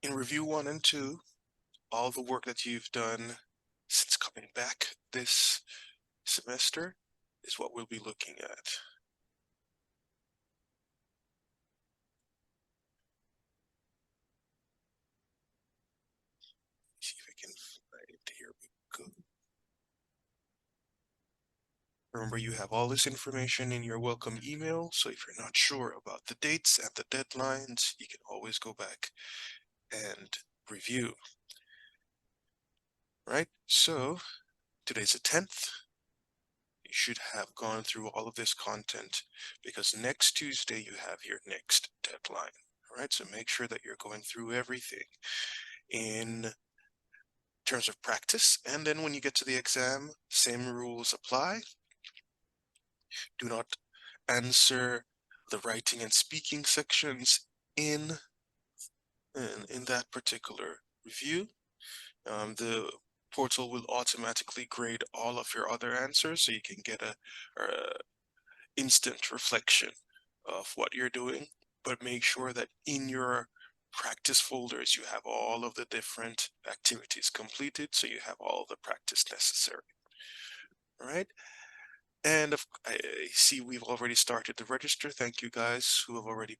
In review 1 and 2, all the work that you've done since coming back this semester is what we'll be looking at. See if I can find it. Here we go. Remember, you have all this information in your welcome email, so if you're not sure about the dates and the deadlines, you can always go back and review. Right? So, today's the 10th. You should have gone through all of this content because next Tuesday you have your next deadline. All right, so make sure that you're going through everything in terms of practice, and then when you get to the exam, same rules apply. Do not answer the writing and speaking sections in that particular review. The portal will automatically grade all of your other answers, so you can get a instant reflection of what you're doing, but make sure that in your practice folders you have all of the different activities completed, so you have all the practice necessary. All right, and I see we've already started to register. Thank you guys who have already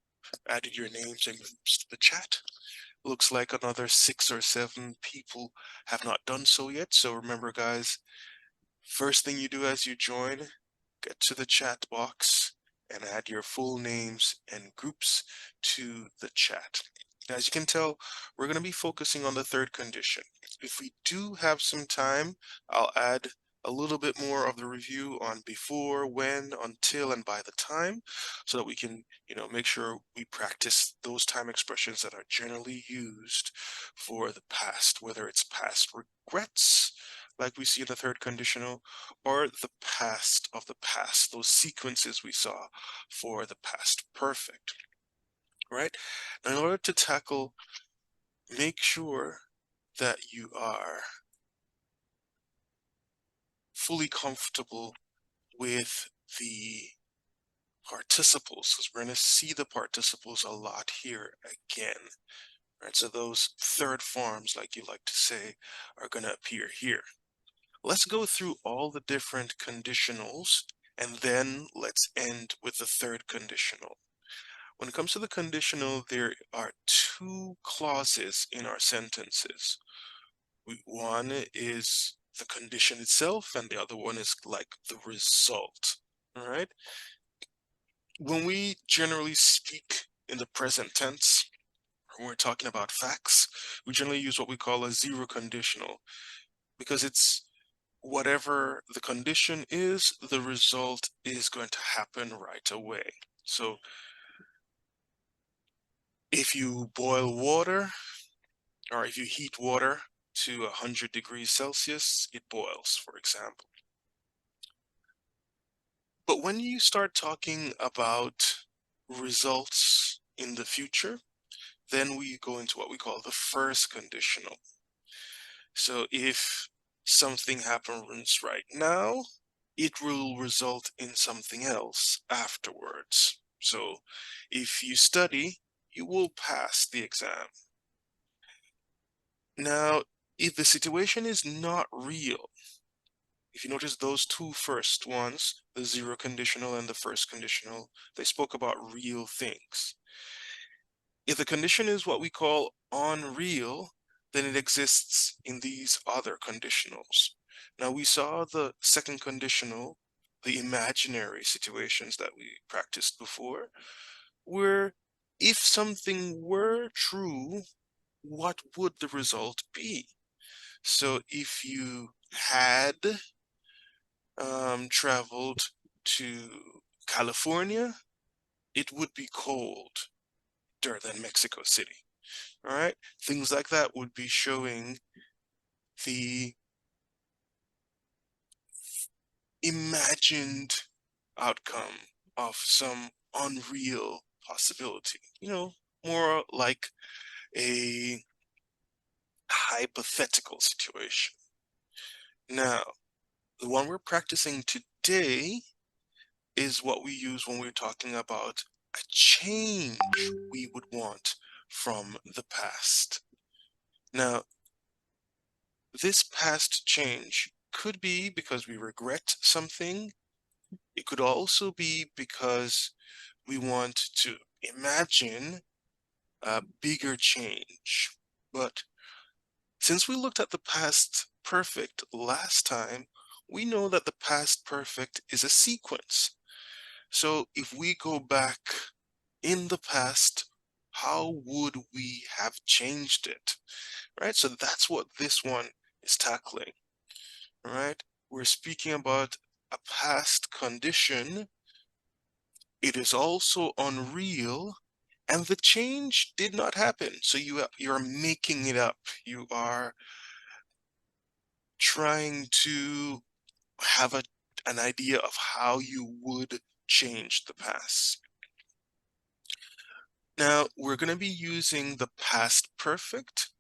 added your names and groups to the chat. Looks like another 6 or 7 people have not done so yet, so remember guys, first thing you do as you join, get to the chat box and add your full names and groups to the chat. As you can tell, we're going to be focusing on the third condition. If we do have some time, I'll add a little bit more of the review on before, when, until, and by the time, so that we can, make sure we practice those time expressions that are generally used for the past, whether it's past regrets, like we see in the third conditional, or the past of the past, those sequences we saw for the past perfect, right? Now, in order to tackle, make sure that you are fully comfortable with the participles, because we're going to see the participles a lot here again, right? So those third forms, like you like to say, are going to appear here. Let's go through all the different conditionals, and then let's end with the third conditional. When it comes to the conditional, there are 2 clauses in our sentences. One is the condition itself, and the other one is like the result. All right? When we generally speak in the present tense, when we're talking about facts, we generally use what we call a zero conditional, because it's whatever the condition is, the result is going to happen right away. So if you boil water, or if you heat water to 100 degrees Celsius, it boils, for example. But when you start talking about results in the future, then we go into what we call the first conditional. So if something happens right now, it will result in something else afterwards. So if you study, you will pass the exam. Now, if the situation is not real, if you notice those 2 first ones, the zero conditional and the first conditional, they spoke about real things. If the condition is what we call unreal, then it exists in these other conditionals. Now we saw the second conditional, the imaginary situations that we practiced before, where if something were true, what would the result be? So if you had traveled to California, it would be colder than Mexico City. All right, things like that would be showing the imagined outcome of some unreal possibility, more like a hypothetical situation. Now, the one we're practicing today is what we use when we're talking about a change we would want from the past. Now, this past change could be because we regret something. It could also be because we want to imagine a bigger change. But since we looked at the past perfect last time, we know that the past perfect is a sequence. So if we go back in the past, how would we have changed it? Right? So that's what this one is tackling. Right? We're speaking about a past condition. It is also unreal, and the change did not happen. So you're making it up. You are trying to have an idea of how you would change the past. Now, we're going to be using the past perfect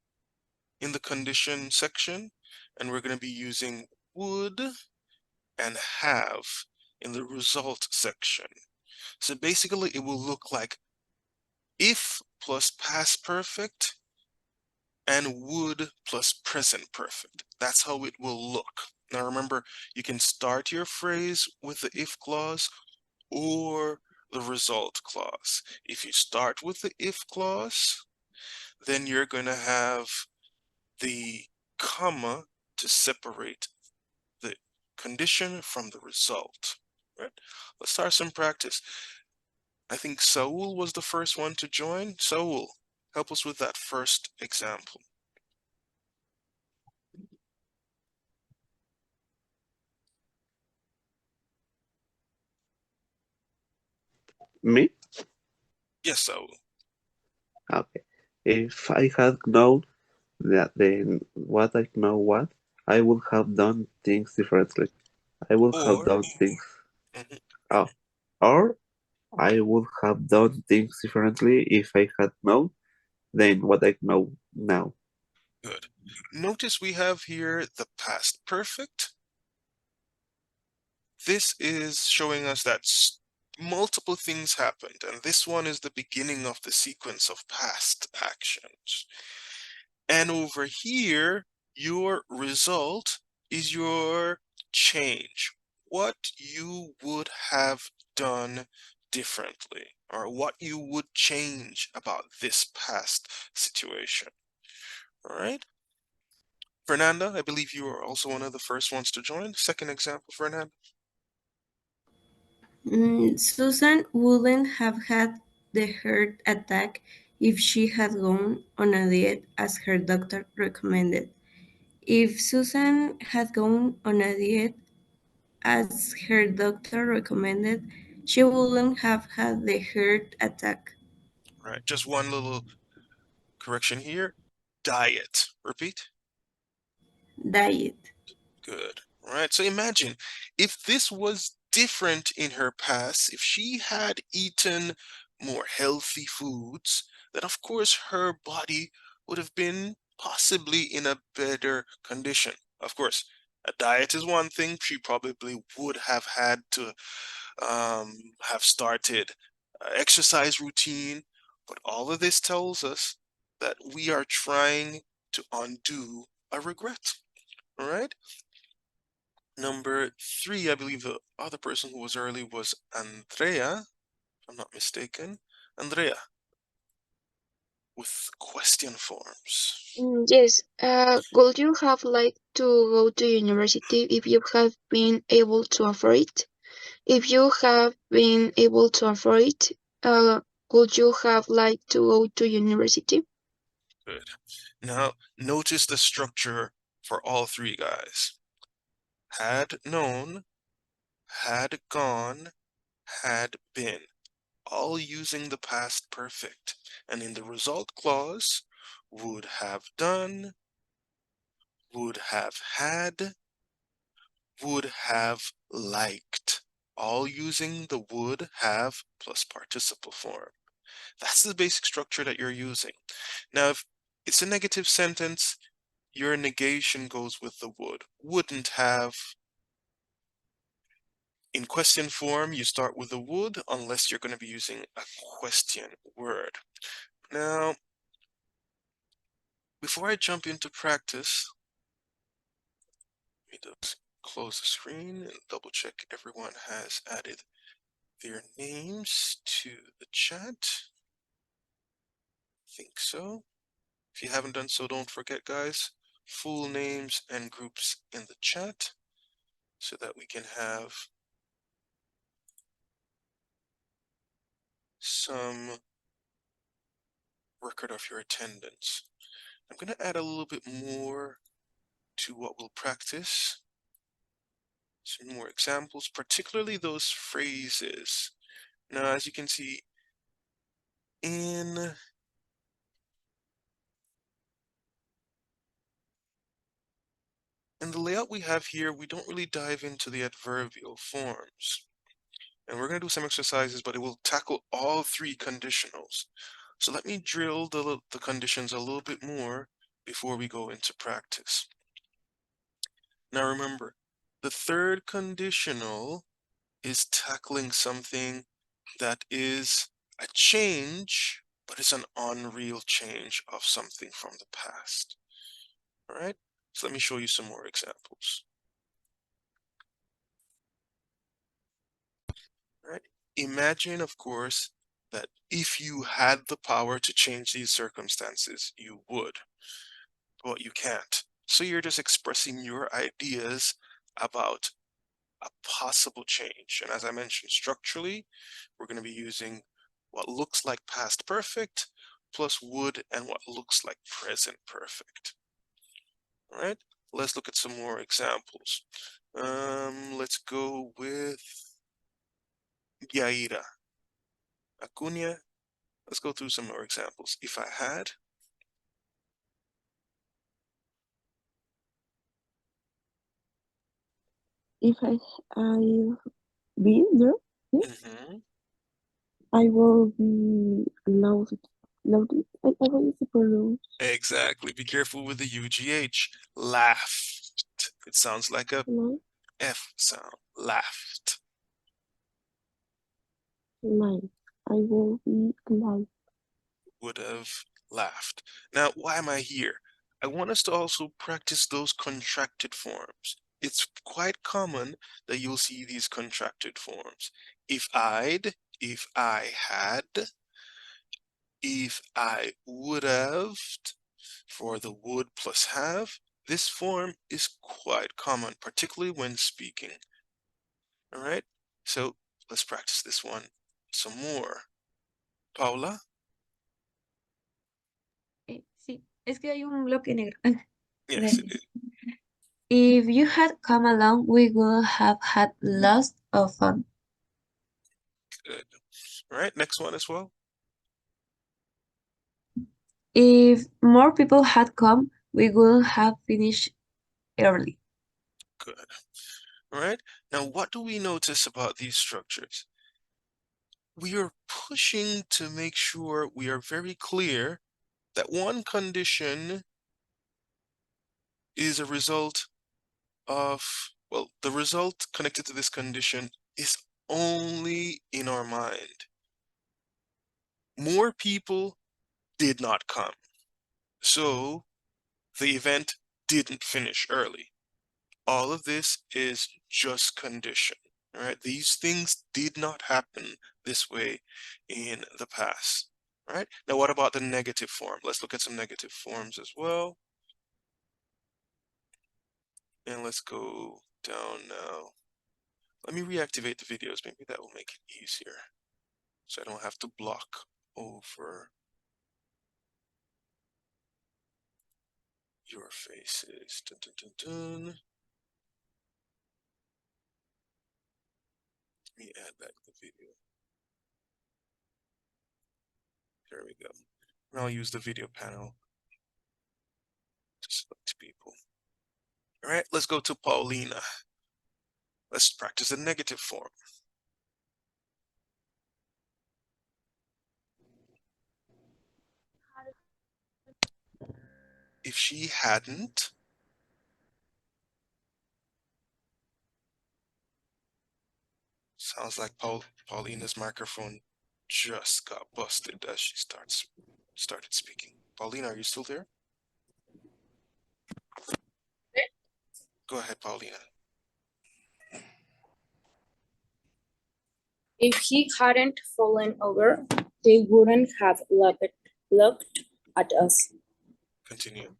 in the condition section, and we're going to be using would and have in the result section. So basically, it will look like if plus past perfect and would plus present perfect. That's how it will look. Now remember, you can start your phrase with the if clause or the result clause. If you start with the if clause, then you're going to have the comma to separate the condition from the result. Right? Let's start some practice. I think Saul was the first one to join. Saul, help us with that first example. Me? Yes, Saul. Okay. If I had known that then what I know what, I would have done things differently. I would have Or, done things. mhm, Oh, or I would have done things differently if I had known then what I know now. good. Notice we have here the past perfect. This is showing us that multiple things happened, and this one is the beginning of the sequence of past actions. And over here, your result is your change. What you would have done differently, or what you would change about this past situation. All right? Fernanda, I believe you are also one of the first ones to join. Second example, Fernanda. Susan wouldn't have had the heart attack if she had gone on a diet as her doctor recommended. If Susan had gone on a diet as her doctor recommended, she wouldn't have had the heart attack. All right, just one little correction here. Diet. Repeat. Diet. Good. All right, so imagine if this was different in her past, if she had eaten more healthy foods, then of course her body would have been possibly in a better condition. Of course, a diet is one thing. She probably would have had to have started exercise routine, but all of this tells us that we are trying to undo a regret. All right. Number three, I believe the other person who was early was Andrea, if I'm not mistaken. Andrea, with question forms. Yes. Would you have liked to go to university if you have been able to afford it? If you have been able to afford it, would you have liked to go to university? Good. Now, notice the structure for all three guys. Had known, had gone, had been, all using the past perfect. And in the result clause, would have done, would have had, would have liked, all using the would have plus participle form. That's the basic structure that you're using. Now, if it's a negative sentence, your negation goes with the would. Wouldn't have. In question form, you start with the would unless you're going to be using a question word. Now, Before I jump into practice, let me just close the screen and double check everyone has added their names to the chat. I think so. If you haven't done so, don't forget, guys, full names and groups in the chat so that we can have some record of your attendance. I'm going to add a little bit more to what we'll practice. Some more examples, particularly those phrases. Now, as you can see, in the layout we have here, we don't really dive into the adverbial forms. And we're going to do some exercises, but it will tackle all three conditionals. So let me drill the conditions a little bit more before we go into practice. Now remember, the third conditional is tackling something that is a change, but it's an unreal change of something from the past. All right, so let me show you some more examples. All right, imagine, of course, that if you had the power to change these circumstances, you would, but you can't. So you're just expressing your ideas about a possible change. And as I mentioned, structurally, we're going to be using what looks like past perfect plus would and what looks like present perfect. All right, let's look at some more examples. Let's go with Yaira. Acuna. Let's go through some more examples. If I had, If I've been there, yes, mhm, I will be loaded. Loaded. I will to pronounce exactly. Be careful with the UGH. Laughed. It sounds like a like F sound. Laughed. life. I will be life. Would have laughed. Now, why am I here? I want us to also practice those contracted forms. It's quite common that you'll see these contracted forms. If I'd, if I had, if I would have, for the would plus have, this form is quite common, particularly when speaking. All right, so let's practice this one some more. Paula? Sí, es que hay un bloque negro. Yes, it Gracias. is. If you had come along, we would have had lots of fun. Good. All right, next one as well. If more people had come, we would have finished early. Good. All right. Now, what do we notice about these structures? We are pushing to make sure we are very clear that one condition is a result of, well, the result connected to this condition is only in our mind. More people did not come. So the event didn't finish early. All of this is just condition. All right, these things did not happen this way in the past. All right, now what about the negative form? Let's look at some negative forms as well. And let's go down now. Let me reactivate the videos. Maybe that will make it easier. So I don't have to block over your faces. Dun, dun, dun, dun. Let me add back the video. There we go. And I'll use the video panel to select people. All right, let's go to Paulina. Let's practice the negative form. If she hadn't, sounds like Paulina's microphone just got busted as she started speaking. Paulina, are you still there? Go ahead, Paulina. If he hadn't fallen over, they wouldn't have looked at us. Continue.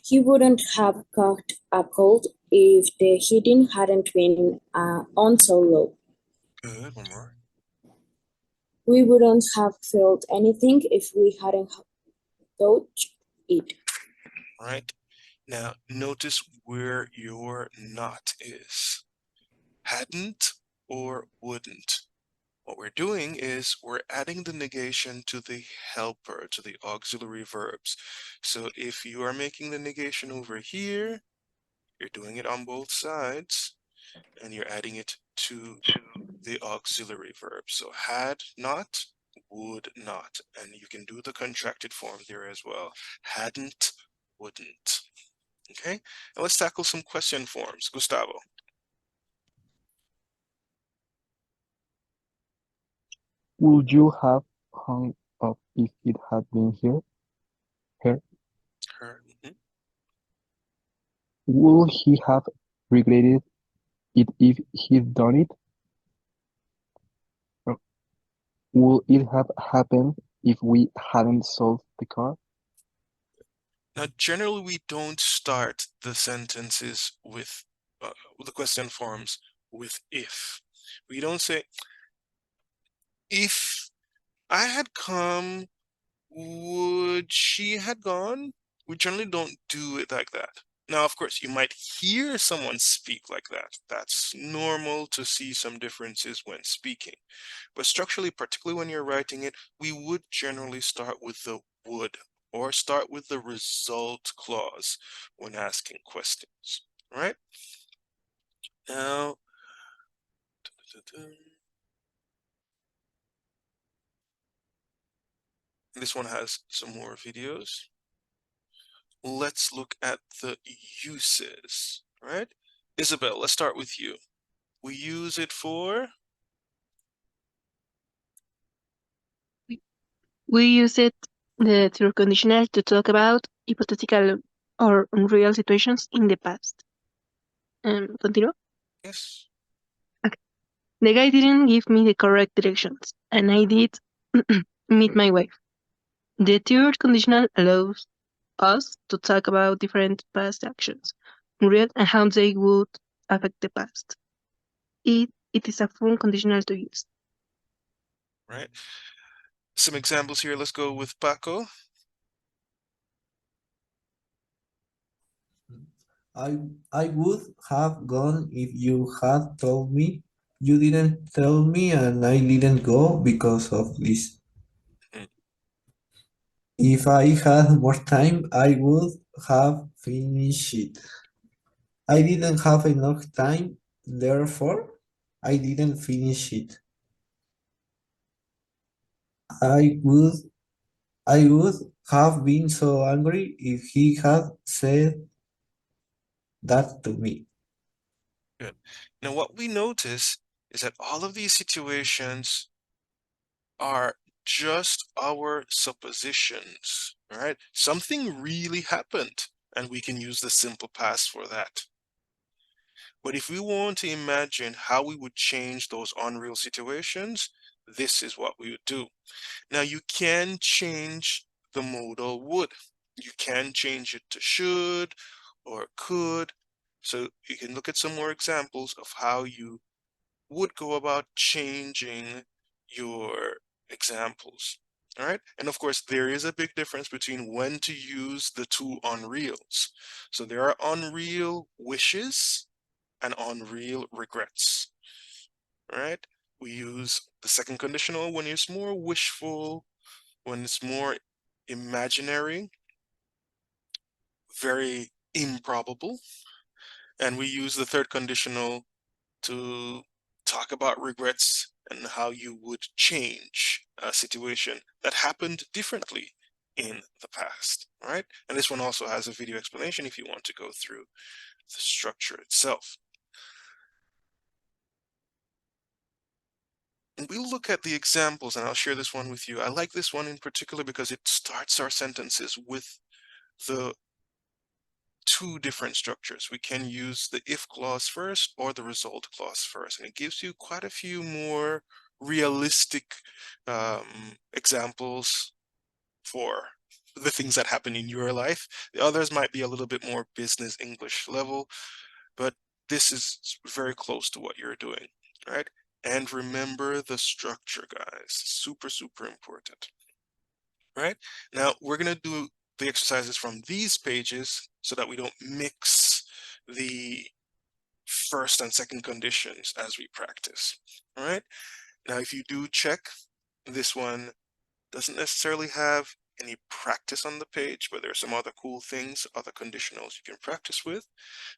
He wouldn't have caught a cold if the heating hadn't been on so low. Good. One more. We wouldn't have felt anything if we hadn't touched it. All right. Now, notice where your not is. Hadn't or wouldn't. What we're doing is we're adding the negation to the helper, to the auxiliary verbs. So if you are making the negation over here, you're doing it on both sides, and you're adding it to the auxiliary verb. So had not, would not. And you can do the contracted form there as well. Hadn't, wouldn't. Okay, and let's tackle some question forms. Gustavo. Would you have hung up if it had been here? Her? Her. Would he have regretted it if he'd done it? Or would it have happened if we hadn't sold the car? Now, generally, we don't start the sentences with the question forms with if. We don't say, if I had come, would she had gone? We generally don't do it like that. Now, of course, you might hear someone speak like that. That's normal to see some differences when speaking. But structurally, particularly when you're writing it, we would generally start with the would or start with the result clause when asking questions, right? Now, this one has some more videos. Let's look at the uses, right? Isabel, let's start with you. We use it for? We use it, the third conditional, to talk about hypothetical or unreal situations in the past. Continue. Yes. Okay. The guy didn't give me the correct directions, and I did meet my wife. The third conditional allows us to talk about different past actions, real and how they would affect the past. It is a full conditional to use. Right. Some examples here. Let's go with Paco. I would have gone if you had told me. You didn't tell me and I didn't go because of this. Mm. If I had more time, I would have finished it. I didn't have enough time, therefore I didn't finish it. I would I would have been so angry if he had said that to me. Good. Now, what we notice is that all of these situations are just our suppositions, right? Something really happened, and we can use the simple past for that. But if we want to imagine how we would change those unreal situations, this is what we would do. Now, you can change the modal would. You can change it to should or could. So you can look at some more examples of how you would go about changing your examples. All right. And of course, there is a big difference between when to use the two unreals. So there are unreal wishes and unreal regrets. All right. We use the second conditional when it's more wishful, when it's more imaginary, very improbable. And we use the third conditional to talk about regrets and how you would change a situation that happened differently in the past, all right? And this one also has a video explanation if you want to go through the structure itself. And we'll look at the examples, and I'll share this one with you. I like this one in particular because it starts our sentences with the two different structures. We can use the if clause first or the result clause first, and it gives you quite a few more realistic examples for the things that happen in your life. The others might be a little bit more business English level, but this is very close to what you're doing, right? And remember the structure, guys. Super, super important. Right? Now we're gonna do the exercises from these pages so that we don't mix the first and second conditions as we practice. All right. Now, if you do check, this one doesn't necessarily have any practice on the page, but there are some other cool things, other conditionals you can practice with.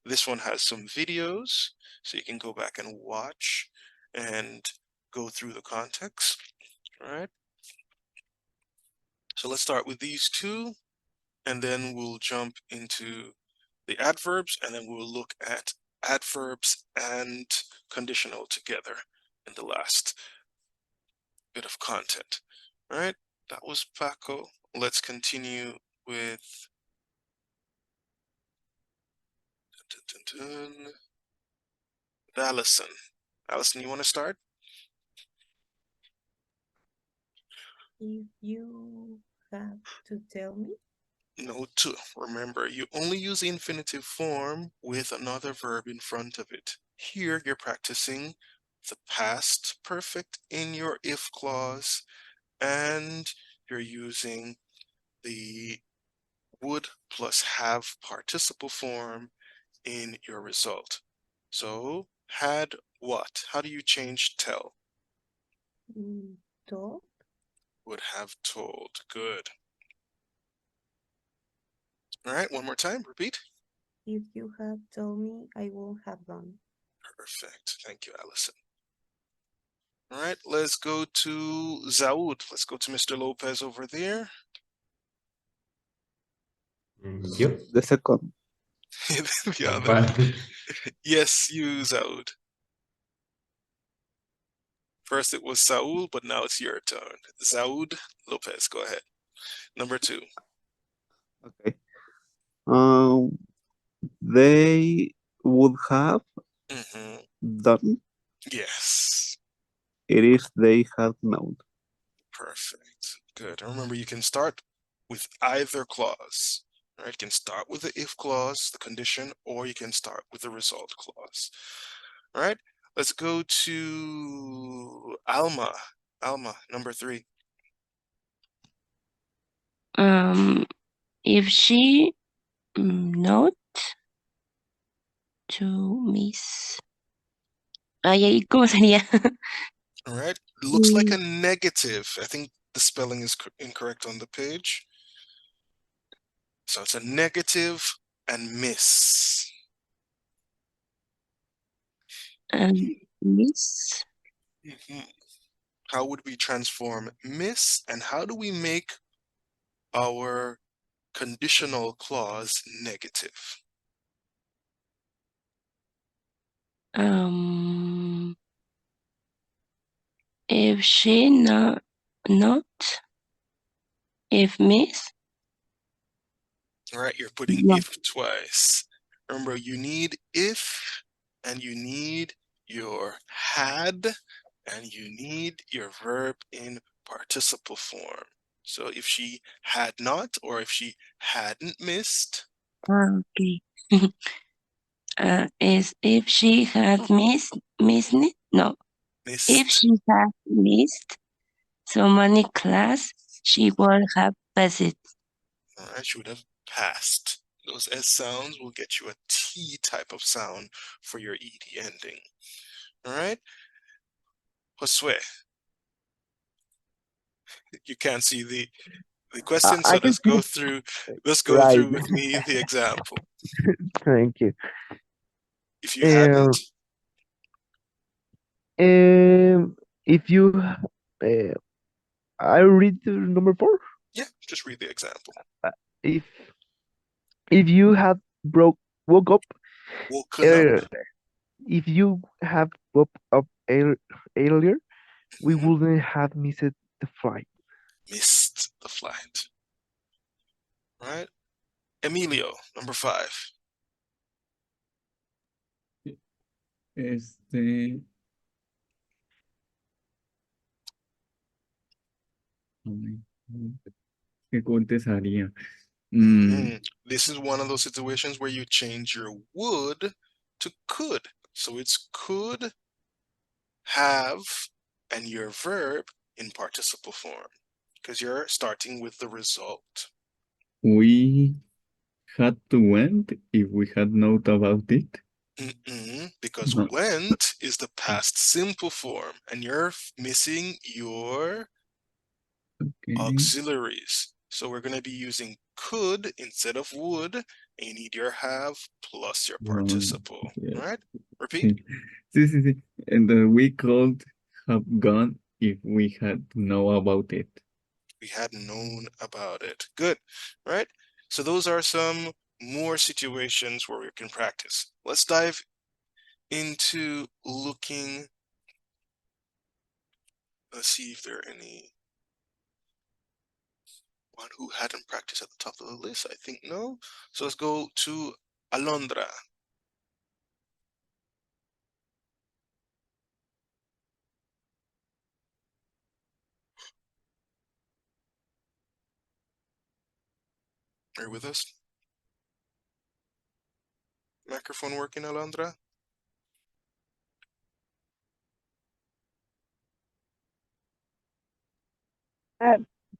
This one has some videos, so you can go back and watch and go through the context. All right. So let's start with these two, and then we'll jump into the adverbs, and then we'll look at adverbs and conditional together in the last bit of content. All right, that was Paco. Let's continue with Allison. Allison, you want to start? If you have to tell me. Note 2. Remember, you only use the infinitive form with another verb in front of it. Here, you're practicing the past perfect in your if clause, and you're using the would plus have participle form in your result. So, had what? How do you change tell? Told. Would have told. Good. All right, one more time. Repeat. If you had told me, I would have done. Perfect. Thank you, Allison. All right, let's go to Zaud. Let's go to Mr. Lopez over there. Yep. The second. The other. Yes, you, Zaud. First it was Saul, but now it's your turn. Zaud Lopez, go ahead. Number 2. Okay. They would have done. Yes. It is they had known. Perfect. Good. And remember, you can start with either clause. All right, you can start with the if clause, the condition, or you can start with the result clause. All right, let's go to Alma. Alma, number 3. If she not to miss. Ay, ¿cómo sería? All right, looks like a negative. I think the spelling is incorrect on the page. So it's a negative and miss. Miss. How would we transform miss, and how do we make our conditional clause negative? If she not, if miss. All right, you're putting Yeah. if twice. Remember, you need if, and you need your had, and you need your verb in participle form. So if she had not, or if she hadn't missed. Okay. Is if she had missed it? No. Missed. If she had missed so many class, she would have passed. All right, she would have passed. Those S sounds will get you a T type of sound for your ED ending. All right, Josue. You can't see the question, so I can let's see go it. through. Let's go Right. through with me the example. Thank you. If you hadn't, If you, I read the number 4. yeah, just read the example. If you had woke up Woken earlier, up. if you have woke up earlier, we wouldn't have missed the flight. Missed the flight. All right. Emilio, number 5. ¿Qué contestaría? This is one of those situations where you change your would to could. So it's could, have, and your verb in participle form because you're starting with the result. We had to went if we had known about it. Because No. went is the past simple form and you're missing your auxiliaries. So we're going to be using could instead of would, and you need your have plus your participle. Yeah. All right? Repeat. Sí. And we could have gone if we had known about it. We had known about it. Good. All right? So those are some more situations where we can practice. Let's dive into looking. Let's see if there are any one who hadn't practiced at the top of the list. I think no. So let's go to Alondra. Are you with us? Microphone working, Alondra?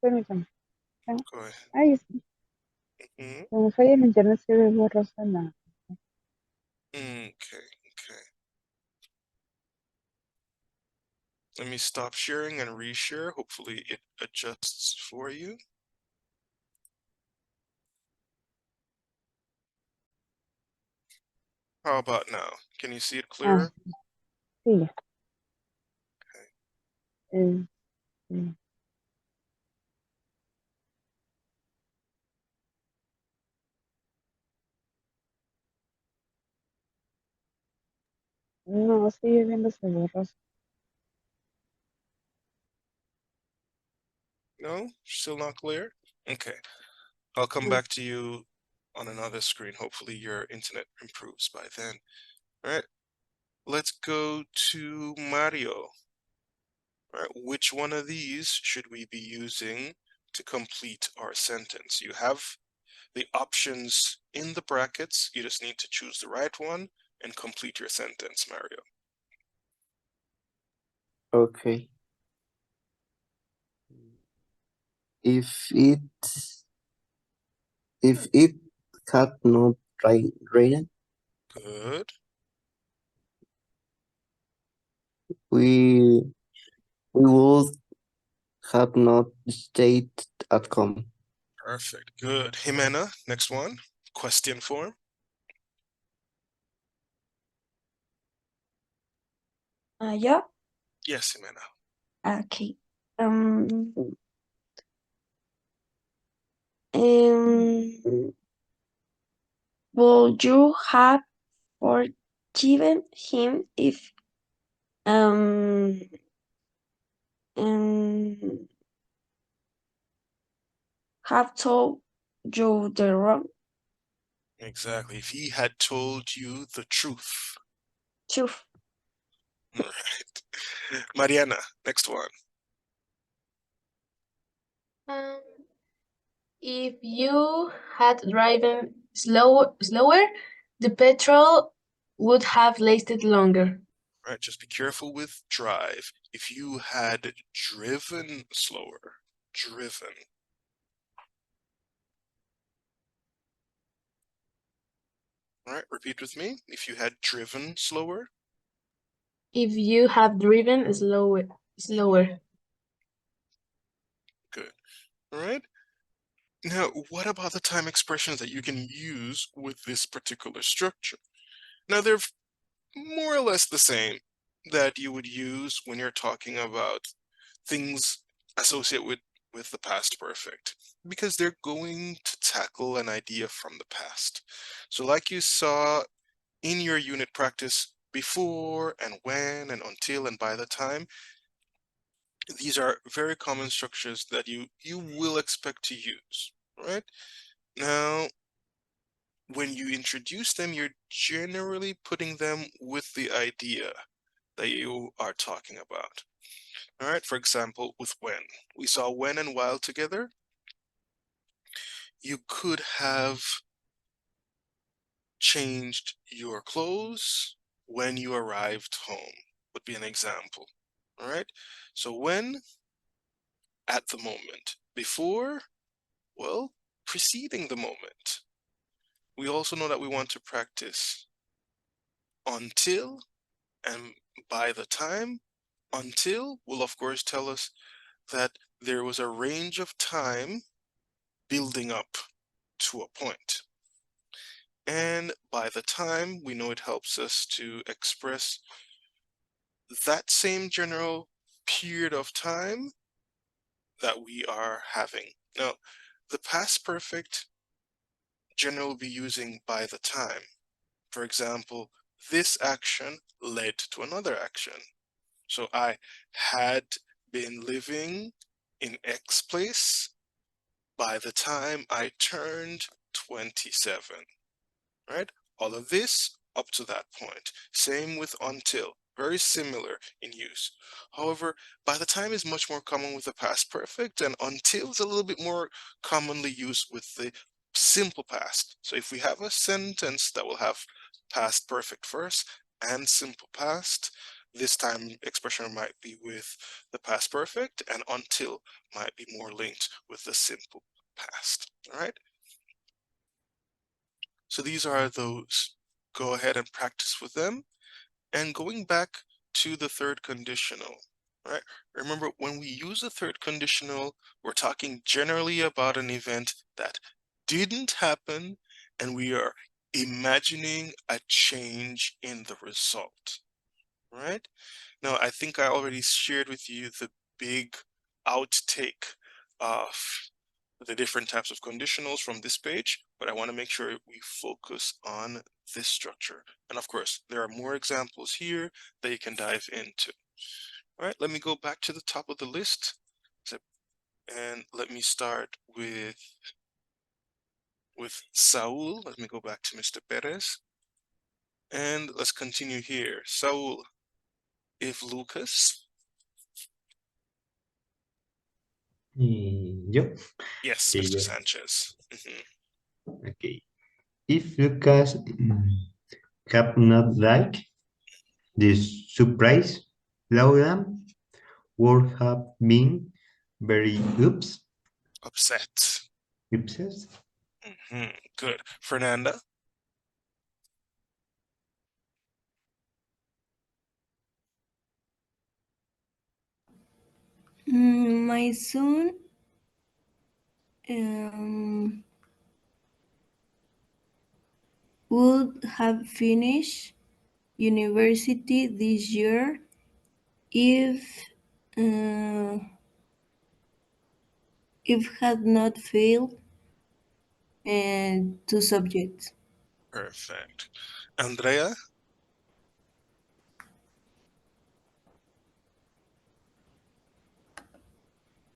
Permítame. Go ahead. Ahí sí. Mhm. Como falla el internet se ve borrosa la. Okay. Let me stop sharing and reshare. Hopefully it adjusts for you. How about now? Can you see it clearer? Sí, ya. Sí. No, sigue viéndose borroso. No? Still not clear? Okay. I'll come No. back to you on another screen. Hopefully your internet improves by then. All right. Let's go to Mario. All right. Which one of these should we be using to complete our sentence? You have the options in the brackets. You just need to choose the right one and complete your sentence, Mario. Okay. If it had not rained, Good. we would have not stayed at home. Perfect. Good. Jimena, next one. Question form. Yeah. Yes, Jimena. Okay. Um, would you have forgiven him if um have told you the wrong Exactly. If he had told you the truth. truth? All right. Mariana, next one. If you had driven slower, the petrol would have lasted longer. All right, just be careful with drive. If you had driven slower, driven. All right, repeat with me. If you had driven slower. If you have driven slower. Good. All right. Now, what about the time expressions that you can use with this particular structure? Now, they're more or less the same that you would use when you're talking about things associated with the past perfect, because they're going to tackle an idea from the past. So like you saw in your unit practice, before and when and until and by the time, these are very common structures that you will expect to use, right? Now, when you introduce them, you're generally putting them with the idea that you are talking about. All right, for example, with when. We saw when and while together. You could have changed your clothes when you arrived home, would be an example. All right, so when, at the moment. Before, well, preceding the moment. We also know that we want to practice until and by the time. Until will, of course, tell us that there was a range of time building up to a point. And by the time, we know it helps us to express that same general period of time that we are having. Now, the past perfect generally will be using by the time. For example, this action led to another action. So I had been living in X place by the time I turned 27, right? All of this up to that point. Same with until, very similar in use. However, by the time is much more common with the past perfect, and until is a little bit more commonly used with the simple past. So if we have a sentence that will have past perfect first and simple past, this time expression might be with the past perfect, and until might be more linked with the simple past. All right. So these are those. Go ahead and practice with them. And going back to the third conditional, right? Remember, when we use the third conditional, we're talking generally about an event that didn't happen, and we are imagining a change in the result, right? Now, I think I already shared with you the big outtake of the different types of conditionals from this page, but I want to make sure we focus on this structure. And of course, there are more examples here that you can dive into. All right, let me go back to the top of the list. And let me start with Saul. Let me go back to Mr. Perez. And let's continue here. Saul, if Lucas. Yo. Yes, Okay, Mr. yo. Sanchez. Okay. If Lucas have not liked this surprise, Laura would have been very Upset. upset. Good. Fernanda. My son um, would have finished university this year uh, if had not failed two subjects. Perfect. Andrea.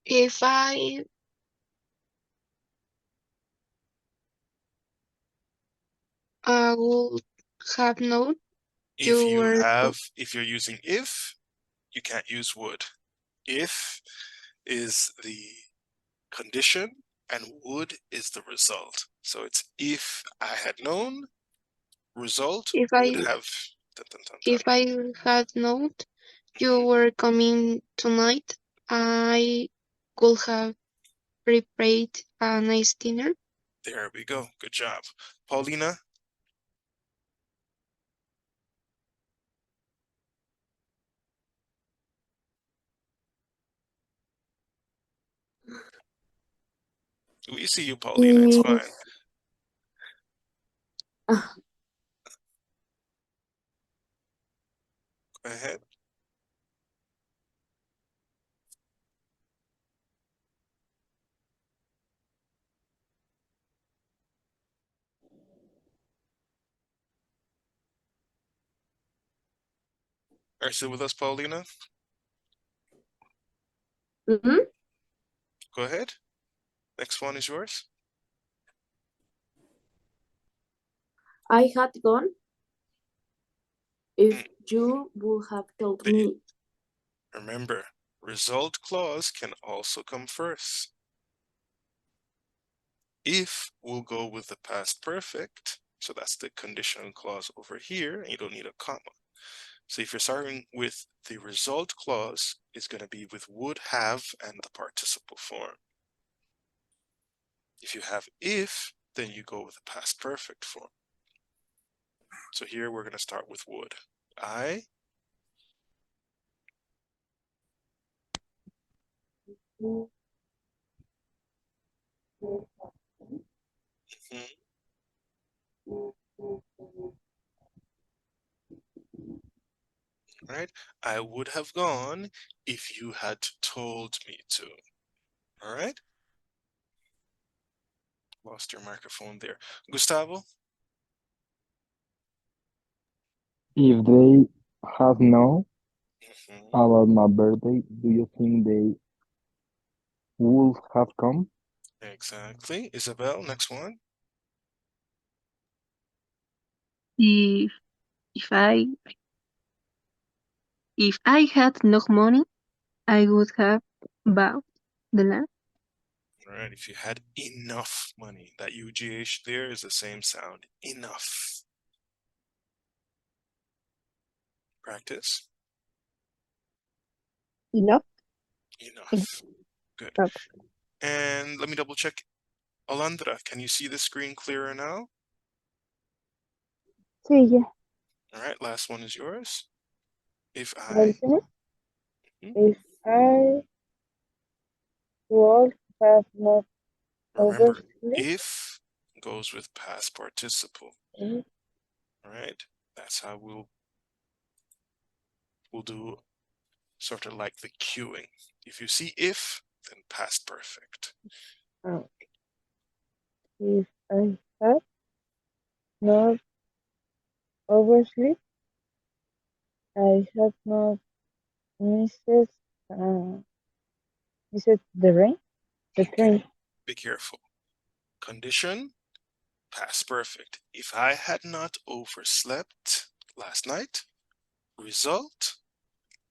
If I would have known If you you were have, if you're using if, you can't use would. If is the condition and would is the result. So it's if I had known, result if would I have. Dun, dun, dun, dun. if I had known you were coming tonight, I could have prepared a nice dinner. There we go. Good job. Paulina. We see you, Paulina. It's fine. If uh, Go ahead. Are you still with us, Paulina? mhm. Go ahead. Next one is yours. I had gone if you would have told me. Remember, result clause can also come first. If will go with the past perfect, so that's the conditional clause over here, and you don't need a comma. So if you're starting with the result clause, it's going to be with would have and the participle form. If you have if, then you go with the past perfect form. So here we're going to start with would. I right? I would have gone if you had told me to. All right? Lost your microphone there. Gustavo? If they have known Mhm. about my birthday, do you think they would have come? Exactly. Isabel, next one. If I had no money, I would have bought the land. All right, if you had enough money, that UGH there is the same sound. Enough. Practice. Enough. Enough. Good. Okay. And let me double check. Alondra, can you see the screen clearer now? Sí, ya. All right, last one is yours. If ¿Me I. dicen? Mhm. If I would have not Remember, overslept, if goes with past participle. All right, that's how we'll do sort of like the queuing. If you see if, then past perfect. if I had not overslept, I had not missed missed the rain, the train. Be careful. Condition, past perfect. If I had not overslept last night, result,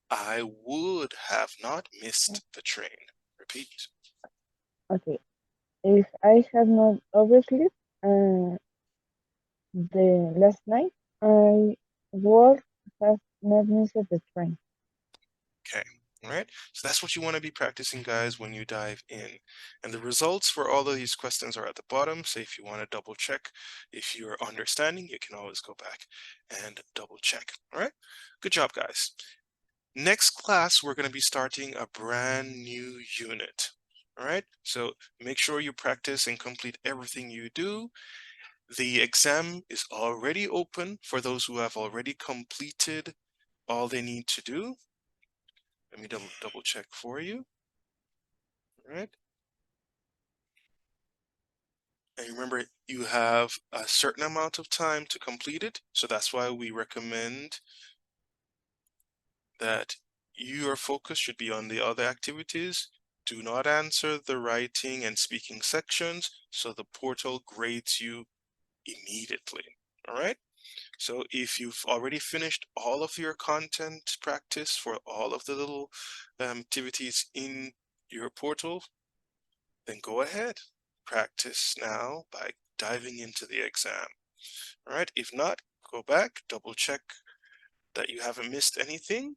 I would have not missed the train. Repeat. Okay. If I had not overslept the last night, I would have not missed the train. Okay, all right? So that's what you want to be practicing, guys, when you dive in. And the results for all of these questions are at the bottom. So if you want to double check if you're understanding, you can always go back and double check. All right? Good job, guys. Next class, we're going to be starting a brand new unit. All right? So make sure you practice and complete everything you do. The exam is already open for those who have already completed all they need to do. Let me double check for you. All right. And remember, you have a certain amount of time to complete it. So that's why we recommend that your focus should be on the other activities. Do not answer the writing and speaking sections, so the portal grades you immediately. All right. So if you've already finished all of your content practice for all of the little activities in your portal, then go ahead. Practice now by diving into the exam. All right. If not, go back, double check that you haven't missed anything,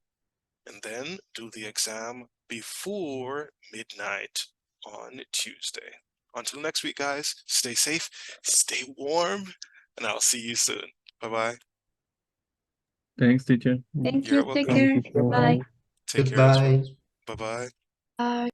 and then do the exam before midnight on Tuesday. Until next week, guys, stay safe, stay warm, and I'll see you soon. Bye-bye. Thanks, teacher. Thank You're you. Take welcome. care. Thank you, Bye. sir. Take care as well. Goodbye. Bye-bye. Bye.